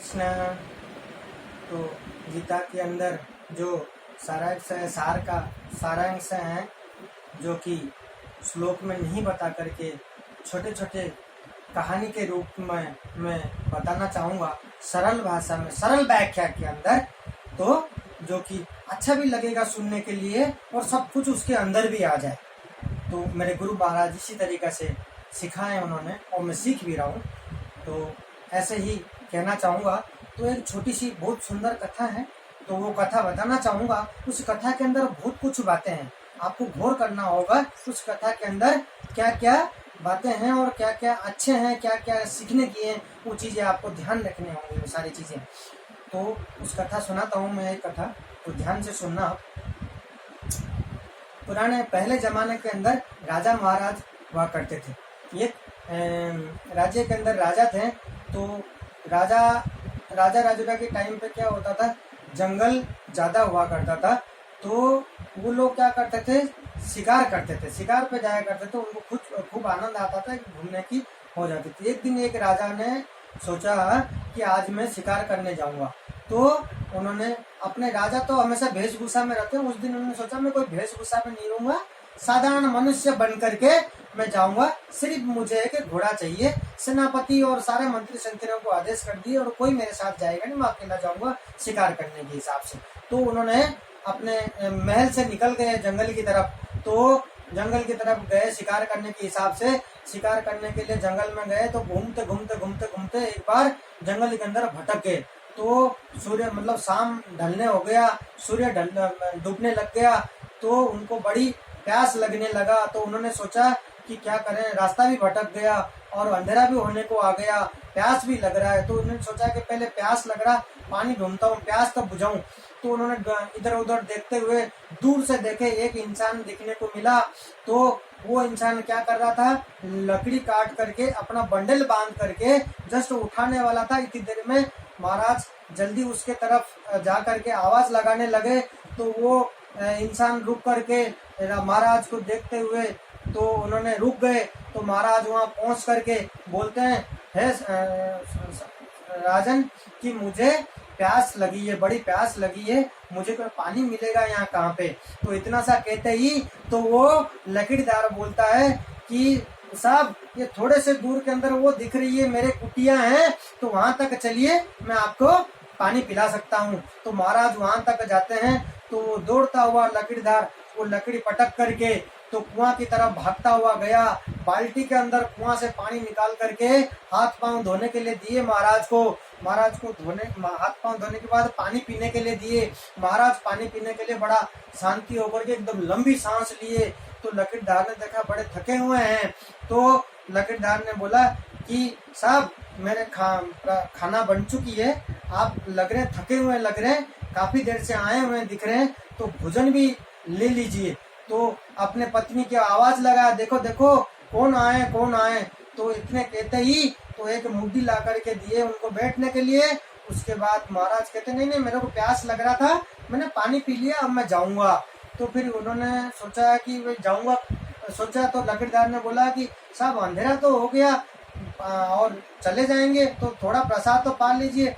कृष्ण। तो गीता के अंदर जो सारांश है, सारांश है, जो कि श्लोक में नहीं बता करके छोटे छोटे कहानी के रूप में मैं बताना चाहूँगा, सरल भाषा में, सरल व्याख्या के अंदर, तो जो कि अच्छा भी लगेगा सुनने के लिए और सब कुछ उसके अंदर भी आ जाए। तो मेरे गुरु महाराज इसी तरीक़े से सिखाए उन्होंने और मैं सीख भी रहा हूँ। तो ऐसे ही कहना चाहूँगा। तो एक छोटी सी बहुत सुंदर कथा है, तो वो कथा बताना चाहूँगा। उस कथा के अंदर बहुत कुछ बातें हैं, आपको गौर करना होगा उस कथा के अंदर क्या क्या बातें हैं और क्या क्या अच्छे हैं, क्या क्या सीखने की हैं, वो चीज़ें आपको ध्यान रखने होंगी, वो सारी चीज़ें। तो उस कथा सुनाता हूँ मैं, एक कथा, तो ध्यान से सुनना। पुराने पहले ज़माने के अंदर राजा महाराज हुआ करते थे। एक राज्य के अंदर राजा थे। तो राजा राजुड़ा के टाइम पे क्या होता था, जंगल ज़्यादा हुआ करता था। तो वो लोग क्या करते थे, शिकार करते थे, शिकार पे जाया करते थे। उनको खूब आनंद आता था, घूमने की हो जाती थी। एक दिन एक राजा ने सोचा कि आज मैं शिकार करने जाऊंगा। तो उन्होंने अपने, राजा तो हमेशा वेशभूषा में रहते हैं, उस दिन उन्होंने सोचा मैं कोई वेशभूषा में नहीं रहूंगा, साधारण मनुष्य बन करके मैं जाऊंगा, सिर्फ मुझे एक घोड़ा चाहिए। सेनापति और सारे मंत्री संतरियों को आदेश कर दिए और कोई मेरे साथ जाएगा नहीं, मैं अकेला जाऊंगा शिकार करने के हिसाब से। तो उन्होंने अपने महल से निकल गए जंगल की तरफ। तो जंगल की तरफ गए शिकार करने के हिसाब से, शिकार करने के लिए जंगल में गए। तो घूमते घूमते घूमते घूमते एक बार जंगल के अंदर भटक गए। तो सूर्य मतलब शाम ढलने हो गया, सूर्य डूबने लग गया। तो उनको बड़ी प्यास लगने लगा। तो उन्होंने सोचा कि क्या करें, रास्ता भी भटक गया और अंधेरा भी होने को आ गया, प्यास भी लग रहा है। तो उन्होंने सोचा कि पहले प्यास लग रहा, पानी ढूंढता हूँ, प्यास तो बुझाऊं। तो उन्होंने इधर उधर देखते हुए दूर से देखे, एक इंसान दिखने को मिला। तो वो इंसान क्या कर रहा था, लकड़ी काट करके अपना बंडल बांध करके जस्ट उठाने वाला था। इतनी देर में महाराज जल्दी उसके तरफ जा करके आवाज लगाने लगे। तो वो इंसान रुक करके महाराज को देखते हुए, तो उन्होंने रुक गए। तो महाराज वहां पहुंच करके बोलते हैं, है राजन कि मुझे प्यास लगी है, बड़ी प्यास लगी है, मुझे कोई पानी मिलेगा यहाँ कहाँ पे। तो इतना सा कहते ही तो वो लकड़ीदार बोलता है कि साहब ये थोड़े से दूर के अंदर वो दिख रही है मेरे कुटिया हैं, तो वहां तक चलिए, मैं आपको पानी पिला सकता हूँ। तो महाराज वहां तक जाते हैं। तो दौड़ता हुआ लकड़ीदार वो लकड़ी पटक करके तो कुआं की तरफ भागता हुआ गया। बाल्टी के अंदर कुआं से पानी निकाल करके हाथ पांव धोने के लिए दिए महाराज को। महाराज को हाथ पांव धोने के बाद पानी पीने के लिए दिए। महाराज पानी पीने के लिए बड़ा शांति होकर के एकदम लंबी सांस लिए। तो लकड़ीदार ने देखा बड़े थके हुए हैं। तो लकड़ीदार ने बोला कि साहब मेरे खाना बन चुकी है, आप लग रहे थके हुए लग रहे हैं, काफी देर से आए हुए दिख रहे हैं, तो भोजन भी ले लीजिए। तो अपने पत्नी की आवाज लगा, देखो देखो कौन आए कौन आए। तो इतने कहते ही तो एक मुद्दी ला करके दिए उनको बैठने के लिए। उसके बाद महाराज कहते नहीं नहीं, मेरे को प्यास लग रहा था, मैंने पानी पी लिया, अब मैं जाऊंगा। तो फिर उन्होंने सोचा कि वे जाऊंगा, सोचा। तो लकड़ीदार ने बोला कि साहब अंधेरा तो हो गया और चले जाएंगे, तो थोड़ा प्रसाद तो पा लीजिए,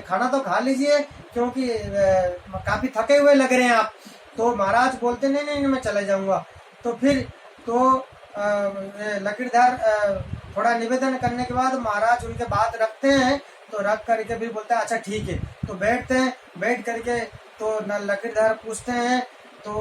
खाना तो खा लीजिए, क्योंकि काफी थके हुए लग रहे हैं आप। तो महाराज बोलते नहीं नहीं मैं चले जाऊंगा। तो फिर तो लकड़ीदार थोड़ा निवेदन करने के बाद महाराज उनके बात रखते हैं। तो रख करके भी बोलते हैं अच्छा ठीक है। तो बैठते हैं, बैठ करके तो लकड़ीदार पूछते हैं तो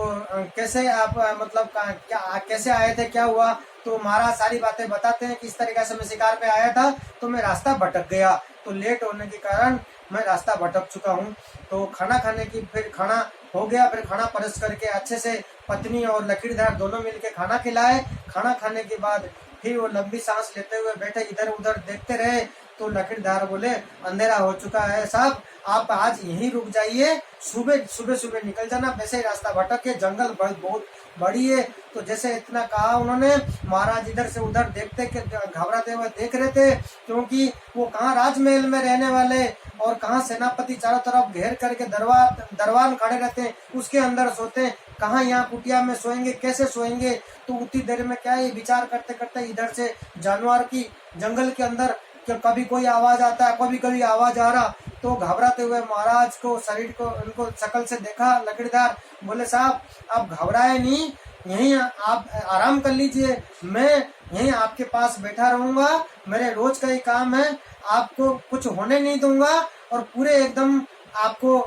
कैसे आप मतलब क्या कैसे आए थे, क्या हुआ। तो महाराज सारी बातें बताते हैं कि इस तरीके से मैं शिकार पे आया था, तो मैं रास्ता भटक गया, तो लेट होने के कारण मैं रास्ता भटक चुका हूँ। तो खाना खाने की, फिर खाना हो गया, फिर खाना परस करके अच्छे से पत्नी और लकड़ीदार दोनों मिलके खाना खिलाए। खाना खाने के बाद फिर वो लंबी सांस लेते हुए बैठे, इधर उधर देखते रहे। तो लकड़ीदार बोले अंधेरा हो चुका है साहब, आप आज यहीं रुक जाइए, सुबह सुबह निकल जाना, वैसे ही रास्ता भटक के, जंगल बहुत बड़ी है। तो जैसे इतना कहा उन्होंने, महाराज इधर से उधर देखते घबराते हुए देख रहे थे, क्योंकि वो कहाँ राजमहल में रहने वाले और कहाँ सेनापति चारों तरफ घेर करके दरबार खड़े रहते हैं, उसके अंदर सोते, कहाँ यहाँ कुटिया में सोएंगे, कैसे सोएंगे। तो उतनी देर में क्या ये विचार करते करते इधर से जानवर की जंगल के अंदर कभी कोई आवाज आता है, कभी कभी आवाज आ रहा, तो घबराते हुए महाराज को शरीर को उनको शकल से देखा लकड़ीदार, बोले साहब आप घबराए नहीं, यहीं आप आराम कर लीजिए, मैं यहीं आपके पास बैठा रहूंगा, मेरे रोज का ही काम है, आपको कुछ होने नहीं दूंगा और पूरे एकदम आपको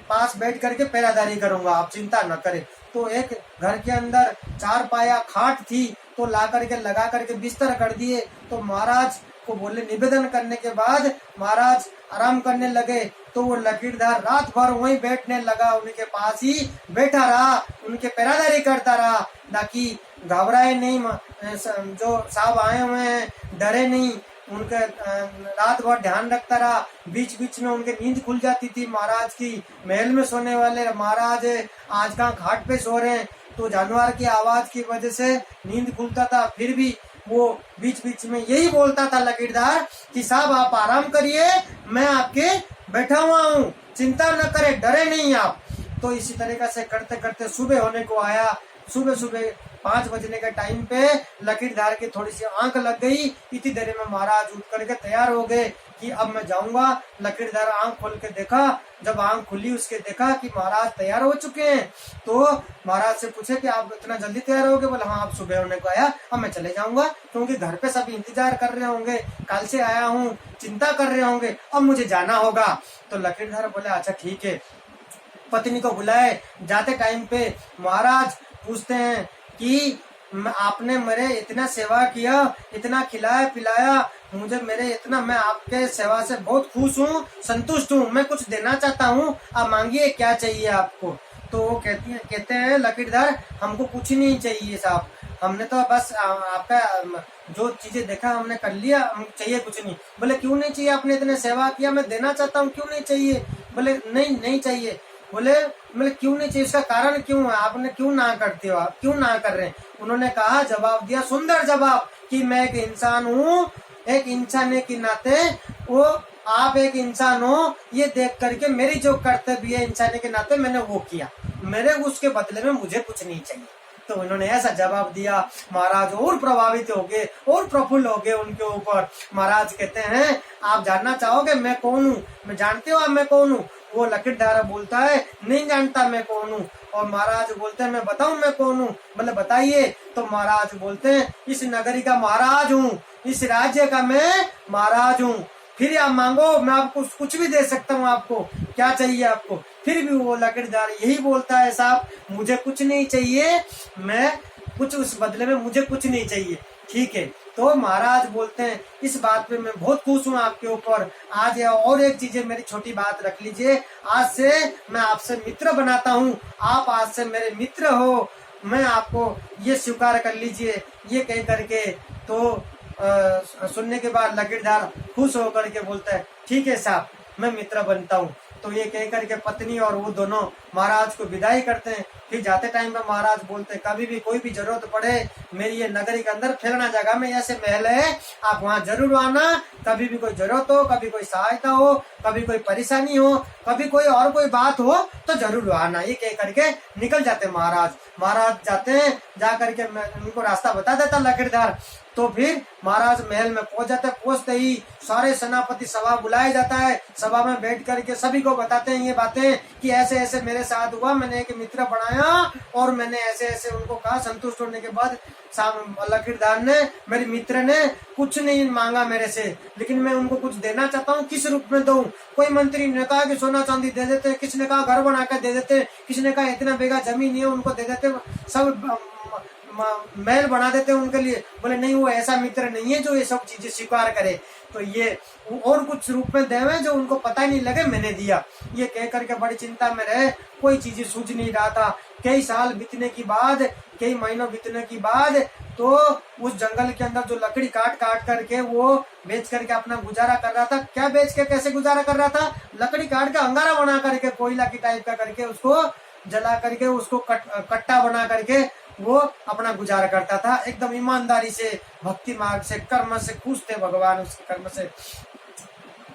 पास बैठ करके पहरादारी करूंगा, आप चिंता न करें। तो एक घर के अंदर 4 पाया खाट थी, तो ला करके लगा करके बिस्तर कर दिए। तो महाराज को बोले, निवेदन करने के बाद महाराज आराम करने लगे। तो वो लकीरदार रात भर वहीं बैठने लगा, उनके पास ही बैठा रहा, उनके पहरादारी करता रहा, ताकि घबराए नहीं, जो साहब आए हुए हैं डरे नहीं, उनके रात भर ध्यान रखता रहा। बीच बीच में उनके नींद खुल जाती थी महाराज की, महल में सोने वाले महाराज आज कहाँ घाट पे सो रहे हैं, तो जानवर की आवाज की वजह से नींद खुलता था। फिर भी वो बीच बीच में यही बोलता था लकीरदार कि साहब आप आराम करिए, मैं आपके बैठा हुआ हूँ, चिंता न करे, डरे नहीं आप। तो इसी तरीके से करते करते सुबह होने को आया। सुबह सुबह 5 बजने के टाइम पे लकीरदार की थोड़ी सी आंख लग गई। इतनी देर में महाराज उठ करके तैयार हो गए कि अब मैं जाऊंगा। लकीरदार आंख खोल के देखा, जब आंख खुली उसके देखा कि महाराज तैयार हो चुके हैं। तो महाराज से पूछे कि आप इतना जल्दी तैयार हो गए? बोले हाँ, आप सुबह होने को आया, अब मैं चले जाऊंगा, क्योंकि घर पे सब इंतजार कर रहे होंगे, कल से आया हूँ, चिंता कर रहे होंगे, अब मुझे जाना होगा। तो लकीरदार बोले अच्छा ठीक है। पत्नी को बुलाए, जाते टाइम पे महाराज पूछते हैं कि आपने मेरे इतना सेवा किया, इतना खिलाया पिलाया मुझे, मेरे इतना, मैं आपके सेवा से बहुत खुश हूँ, संतुष्ट हूँ, मैं कुछ देना चाहता हूँ, आप मांगिए क्या चाहिए आपको। तो वो कहते हैं लकीरदार हमको कुछ नहीं चाहिए साहब, हमने तो बस आपका जो चीजें देखा हमने कर लिया, हम चाहिए कुछ नहीं। बोले क्यों नहीं चाहिए, आपने इतने सेवा किया, मैं देना चाहता हूँ, क्यों नहीं चाहिए? बोले नहीं चाहिए। बोले क्यों नहीं चाहिए, इसका कारण क्यों है, आपने क्यों ना करते हो, आप क्यों ना कर रहे हैं? उन्होंने कहा, जवाब दिया, सुंदर जवाब, कि मैं एक इंसान हूँ, एक इंसान के नाते वो आप एक इंसान हो, ये देख करके मेरी जो कर्तव्य है इंसान के नाते मैंने वो किया, मेरे उसके बदले में मुझे कुछ नहीं चाहिए। तो उन्होंने ऐसा जवाब दिया। महाराज और प्रभावित हो गए और प्रफुल्ल हो गए उनके ऊपर। महाराज कहते हैं आप जानना चाहोगे मैं कौन हूँ, मैं जानते हो आप मैं कौन हूँ? वो लकीरदार बोलता है नहीं जानता मैं कौन हूँ। और महाराज बोलते हैं मैं बताऊं मैं कौन हूँ? मतलब बताइए। तो महाराज बोलते हैं इस नगरी का महाराज हूँ, इस राज्य का मैं महाराज हूँ, फिर आप मांगो, मैं आपको कुछ भी दे सकता हूँ, आपको क्या चाहिए आपको? फिर भी वो लकीरदार यही बोलता है साहब मुझे कुछ नहीं चाहिए, मैं कुछ उस बदले में मुझे कुछ नहीं चाहिए। ठीक है। तो महाराज बोलते हैं इस बात पे मैं बहुत खुश हूँ आपके ऊपर। आज और एक चीज है, मेरी छोटी बात रख लीजिए, आज से मैं आपसे मित्र बनाता हूँ, आप आज से मेरे मित्र हो, मैं आपको ये स्वीकार कर लीजिए। ये कह करके तो सुनने के बाद लकीरदार खुश होकर के बोलता है ठीक है साहब मैं मित्र बनता हूँ। तो ये कह करके पत्नी और वो दोनों महाराज को विदाई करते हैं। फिर जाते टाइम में महाराज बोलते हैं कभी भी कोई भी जरूरत पड़े, मेरी ये नगरी के अंदर फैलना जगह में ऐसे महल है, आप वहाँ जरूर आना, कभी भी कोई जरूरत हो, कभी कोई सहायता हो, कभी कोई परेशानी हो, कभी कोई और कोई बात हो तो जरूर आना। ये कह करके निकल जाते महाराज। महाराज जाते हैं, जा करके उनको रास्ता बता देता लकीरदार। तो फिर महाराज महल में पहुंच जाते, पहुंचते ही सारे सेनापति सभा बुलाया जाता है। सभा में बैठ करके सभी को बताते हैं ये बातें कि ऐसे ऐसे मेरे साथ हुआ, मैंने एक मित्र बनाया और मैंने ऐसे ऐसे उनको कहा। संतुष्ट होने के बाद लकीरदार ने, मेरे मित्र ने कुछ नहीं मांगा मेरे से, लेकिन मैं उनको कुछ देना चाहता हूँ, किस रूप में दूं? कोई मंत्री ने कहा कि सोना चांदी दे देते, किसी ने कहा घर बना कर दे देते, किसी ने कहा इतना बेगा जमीन है उनको दे देते, सब महल बना देते हैं उनके लिए। बोले नहीं, वो ऐसा मित्र नहीं है जो ये सब चीजें स्वीकार करे, तो ये और कुछ रूप में देवे जो उनको पता ही नहीं लगे मैंने दिया। ये कह करके बड़ी चिंता में रहे, कोई चीज सूझ नहीं रहा था। कई साल बीतने की बाद, कई महीनों बीतने की बाद, तो उस जंगल के अंदर जो लकड़ी काट काट करके वो बेच करके अपना गुजारा कर रहा था। क्या बेच के कैसे गुजारा कर रहा था? लकड़ी काट के अंगारा बना करके, कोयला की टाइप का करके उसको जला करके, उसको कट्टा बना करके वो अपना गुजारा करता था। एकदम ईमानदारी से, भक्ति मार्ग से, कर्म से खुश थे भगवान उसके कर्म से,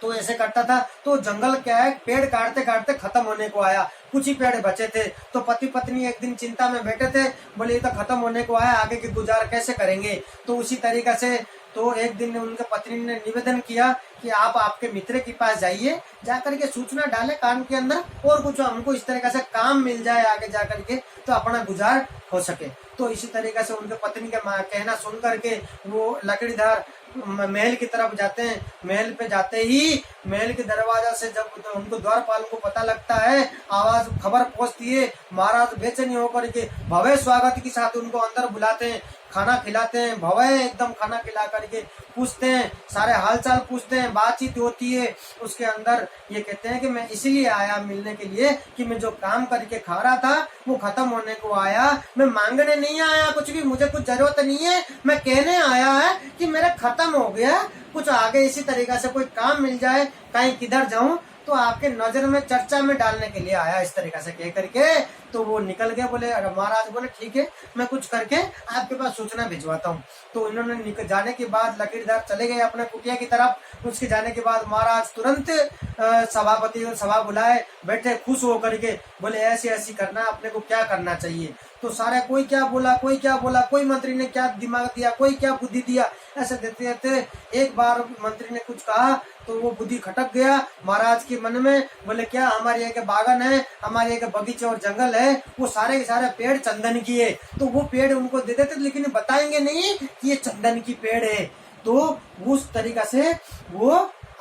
तो ऐसे करता था। तो जंगल क्या है, पेड़ काटते काटते खत्म होने को आया, कुछ ही पेड़ बचे थे। तो पति पत्नी एक दिन चिंता में बैठे थे, बोले ये तो खत्म होने को आया, आगे की गुजार कैसे करेंगे? तो उसी तरीके से तो एक दिन उनके पत्नी ने निवेदन किया कि आप आपके मित्र के पास जाइए, जाकर के सूचना डाले कान के अंदर, और कुछ हमको इस तरीके से काम मिल जाए आगे जाकर के, तो अपना गुजार हो सके। तो इसी तरीके से उनके पत्नी का कहना सुन करके वो लकड़ीधार महल की तरफ जाते हैं। महल पे जाते ही महल के दरवाजा से जब उनको द्वारपाल को पता लगता है, आवाज खबर पहुंचती है, महाराज बेचैनी होकर के भव्य स्वागत के साथ उनको अंदर बुलाते हैं, खाना खिलाते हैं, भव्य एकदम खाना खिला करके पूछते हैं, सारे हालचाल पूछते हैं, बातचीत होती है। उसके अंदर ये कहते हैं कि मैं इसलिए आया मिलने के लिए कि मैं जो काम करके खा रहा था वो खत्म होने को आया, मैं मांगने नहीं आया कुछ भी, मुझे कुछ जरूरत नहीं है, मैं कहने आया है कि मेरा खत्म हो गया, कुछ आगे इसी तरीके से कोई काम मिल जाए, कहीं किधर जाऊं तो आपके नजर में चर्चा में डालने के लिए आया, इस तरीके से कह करके। तो वो निकल गए। बोले महाराज बोले ठीक है, मैं कुछ करके आपके पास सूचना भिजवाता हूँ। तो इन्होंने जाने के बाद लकीरदार चले गए अपने कुटिया की तरफ। उसके जाने के बाद महाराज तुरंत सभापति सभा बुलाए, बैठे खुश होकर के, बोले ऐसी ऐसी करना, अपने को क्या करना चाहिए। तो सारे कोई क्या बोला, कोई क्या बोला, कोई मंत्री ने क्या दिमाग दिया, कोई क्या बुद्धि दिया, ऐसे देते देते एक बार मंत्री ने कुछ कहा तो वो बुद्धि खटक गया महाराज के मन में। बोले क्या, हमारे एक बागान है, हमारे एक बगीचे और जंगल है, वो सारे के सारे पेड़ चंदन की है, तो वो पेड़ उनको दे देते, लेकिन बताएंगे नहीं कि ये चंदन की पेड़ है। तो उस तरीका से वो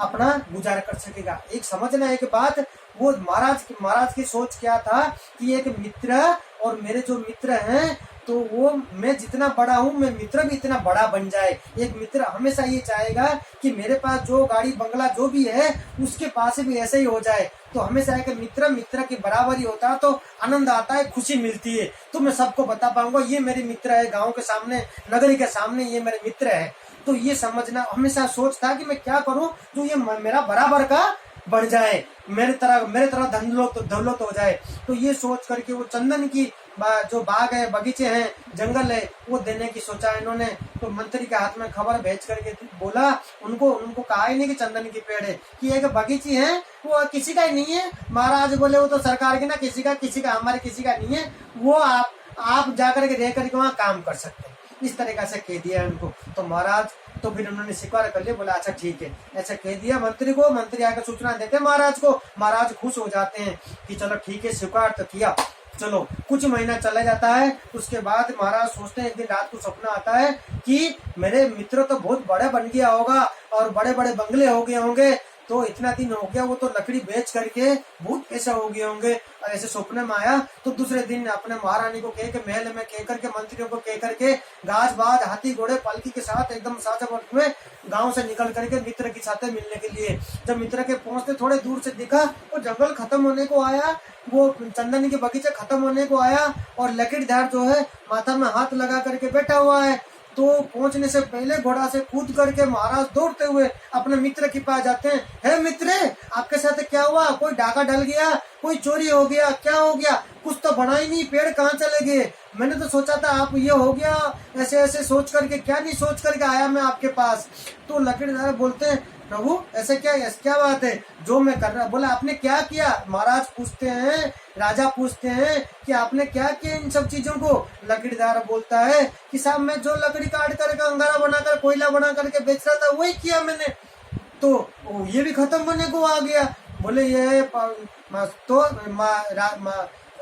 अपना गुजारा कर सकेगा। एक समझना एक बात, वो महाराज की सोच क्या था कि एक मित्र और मेरे जो मित्र हैं, तो वो मैं जितना बड़ा हूँ, मैं मित्र भी इतना बड़ा बन जाए। एक मित्र हमेशा ये चाहेगा कि मेरे पास जो गाड़ी बंगला जो भी है उसके पास भी ऐसे ही हो जाए। तो हमेशा एक मित्र के बराबर ही होता है, तो आनंद आता है, खुशी मिलती है। तो मैं सबको बता पाऊंगा ये मेरे मित्र है, गाँव के सामने, नगरी के सामने ये मेरे मित्र है। तो ये समझना हमेशा सोच था कि मैं क्या करूं जो ये मेरा बराबर का बढ़ जाए, मेरे तरह दौलत हो जाए। तो ये सोच करके वो चंदन की जो बाग है, बगीचे हैं, जंगल है, वो देने की सोचा इन्होंने। तो मंत्री के हाथ में खबर भेज करके बोला, उनको कहा ही नहीं कि चंदन की पेड़ है, कि एक बगीची है वो किसी का ही नहीं है। महाराज बोले वो तो सरकार की ना, किसी का हमारे किसी का नहीं है, वो आप जाकर के रह करके वहाँ काम कर सकते हैं। इस तरीके से कह दिया उनको। तो महाराज तो फिर उन्होंने स्वीकार कर लिया, बोला अच्छा ठीक है, ऐसा कह दिया मंत्री को। मंत्री आकर सूचना देते महाराज को, महाराज खुश हो जाते हैं कि चलो ठीक है, स्वीकार तो किया। चलो कुछ महीना चला जाता है। उसके बाद महाराज सोचते हैं, एक दिन रात को सपना आता है कि मेरे मित्र तो बहुत बड़े बन गया होगा और बड़े बड़े बंगले हो गए होंगे, तो इतना दिन हो गया, वो तो लकड़ी बेच करके बहुत पैसा हो गए होंगे। और ऐसे सपने में आया। तो दूसरे दिन अपने महारानी को कह के, महल में कह करके, मंत्रियों को कह करके, गाज बाज हाथी घोड़े पालकी के साथ एकदम साजा वर्ष में गांव से निकल करके मित्र के साथ मिलने के लिए। जब मित्र के पहुंचते थोड़े दूर से दिखा, वो जंगल खत्म होने को आया, वो चंदन के बगीचे खत्म होने को आया, और लकीरधार जो है माथा में हाथ लगा करके बैठा हुआ है। तो पहुंचने से पहले घोड़ा से कूद करके महाराज दौड़ते हुए अपने मित्र के पास जाते हैं। हे मित्र, आपके साथ क्या हुआ? कोई डाका डल गया, कोई चोरी हो गया, क्या हो गया? कुछ तो बना ही नहीं, पेड़ कहाँ चले गए? मैंने तो सोचा था आप ये हो गया, ऐसे ऐसे सोच करके, क्या नहीं सोच करके आया मैं आपके पास। तो लकीरधार बोलते हैं, प्रभु ऐसे क्या बात है जो मैं कर रहा? बोला आपने क्या किया? महाराज पूछते हैं, राजा पूछते हैं कि आपने क्या किया इन सब चीजों को? लकड़ीदार बोलता है कि साहब मैं जो लकड़ी काट करके अंगारा बनाकर, कोयला बना करके बेच रहा था, वही किया मैंने। तो ये भी खत्म होने को आ गया। बोले ये तो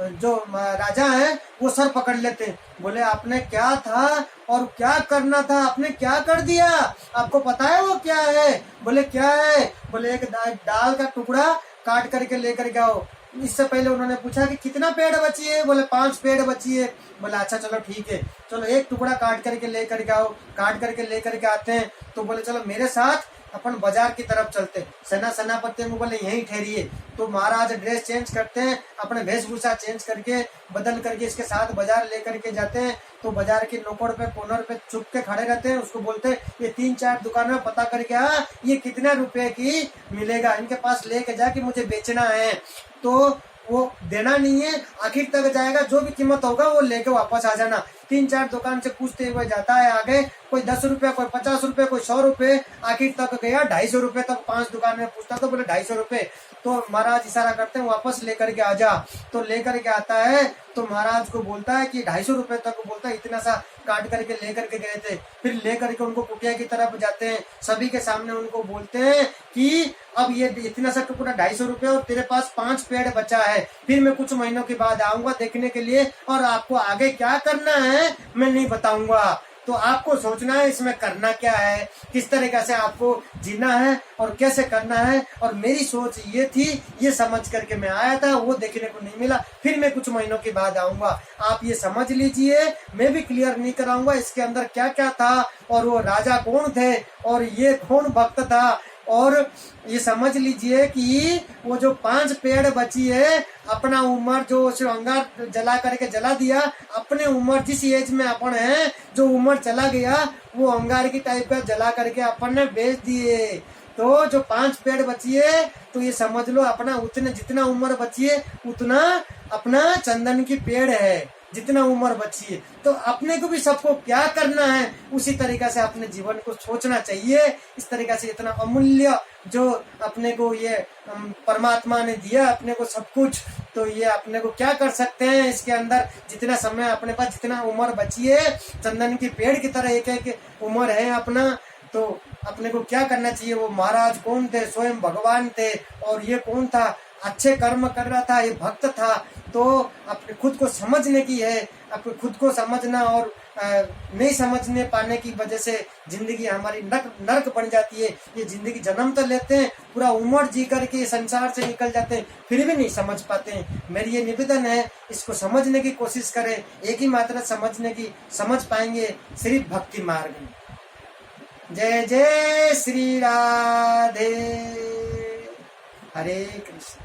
जो राजा है वो सर पकड़ लेते। बोले आपने क्या था और क्या करना था, आपने क्या कर दिया? आपको पता है वो क्या है? बोले क्या है? बोले एक दाल का टुकड़ा काट करके लेकर के आओ। इससे पहले उन्होंने पूछा कि कितना पेड़ बची है? बोले 5 पेड़ बची है। बोले अच्छा चलो ठीक है, चलो एक टुकड़ा काट करके लेकर के आओ। काट करके लेकर के आते हैं। तो बोले चलो मेरे साथ अपन बाजार की तरफ चलते। सेनापति को बोले यहीं ठहरिए। तो महाराज ड्रेस चेंज करते हैं, अपने वेशभूषा चेंज करके, बदल करके इसके साथ बाजार लेकर के जाते हैं। तो बाजार के नुक्कड़ पे, कोनर पे चुप के खड़े रहते हैं। उसको बोलते हैं ये 3-4 दुकान में पता करके आ, ये कितने रुपए की मिलेगा, इनके पास लेके जाके मुझे बेचना है। तो वो देना नहीं है, आखिर तक जाएगा, जो भी कीमत होगा वो लेके वापस आ जाना। 3-4 दुकान से पूछते हुए जाता है आगे, कोई 10 रुपया, कोई 50 रुपए, कोई 100 रुपए, आखिर तक गया 250 रुपए तक। 5 दुकान में पूछता तो बोले 250 रुपए। तो महाराज इशारा करते हैं वापस लेकर के आ जा। तो लेकर के आता है तो महाराज को बोलता है कि 250 रुपए तक, बोलता है इतना सा काट करके लेकर के गए थे। फिर लेकर के उनको कुटिया की तरफ जाते हैं, सभी के सामने उनको बोलते हैं कि अब ये इतना सा टुकड़ा 250 रुपए और तेरे पास 5 पेड़ बचा है, फिर मैं कुछ महीनों के बाद आऊंगा देखने के लिए, और आपको आगे क्या करना है मैं नहीं बताऊंगा। तो आपको सोचना है इसमें करना क्या है, किस तरीके से आपको जीना है और कैसे करना है। और मेरी सोच ये थी, ये समझ करके मैं आया था, वो देखने को नहीं मिला, फिर मैं कुछ महीनों के बाद आऊंगा। आप ये समझ लीजिए, मैं भी क्लियर नहीं कराऊंगा इसके अंदर क्या क्या था, और वो राजा कौन थे और ये कौन भक्त था। और ये समझ लीजिए कि वो जो 5 पेड़ बची है, अपना उम्र जो अंगार जला करके जला दिया, अपने उम्र जिस एज में अपन है, जो उम्र चला गया वो अंगार की टाइप का जला करके अपन ने बेच दिए। तो जो 5 पेड़ बची है, तो ये समझ लो अपना उतने जितना उम्र बची है उतना अपना चंदन की पेड़ है, जितना उम्र बची है। तो अपने को भी सबको क्या करना है उसी तरीका से अपने जीवन को सोचना चाहिए। इस तरीका से इतना अमूल्य जो अपने को ये परमात्मा ने दिया अपने को सब कुछ, तो ये अपने को क्या कर सकते हैं इसके अंदर, जितना समय अपने पास, जितना उम्र बची है, चंदन की पेड़ की तरह एक एक उम्र है अपना। तो अपने को क्या करना चाहिए, वो महाराज कौन थे, स्वयं भगवान थे, और ये कौन था, अच्छे कर्म कर रहा था, ये भक्त था। तो अपने खुद को समझने की है, अपने खुद को समझना, और नहीं समझने पाने की वजह से जिंदगी हमारी नरक बन जाती है। ये जिंदगी जन्म तो लेते हैं, पूरा उम्र जी करके संसार से निकल जाते हैं, फिर भी नहीं समझ पाते हैं। मेरी ये निवेदन है, इसको समझने की कोशिश करें, एक ही मात्रा समझने की, समझ पाएंगे सिर्फ भक्ति मार्ग में। जय जय श्री राधे, हरे कृष्ण।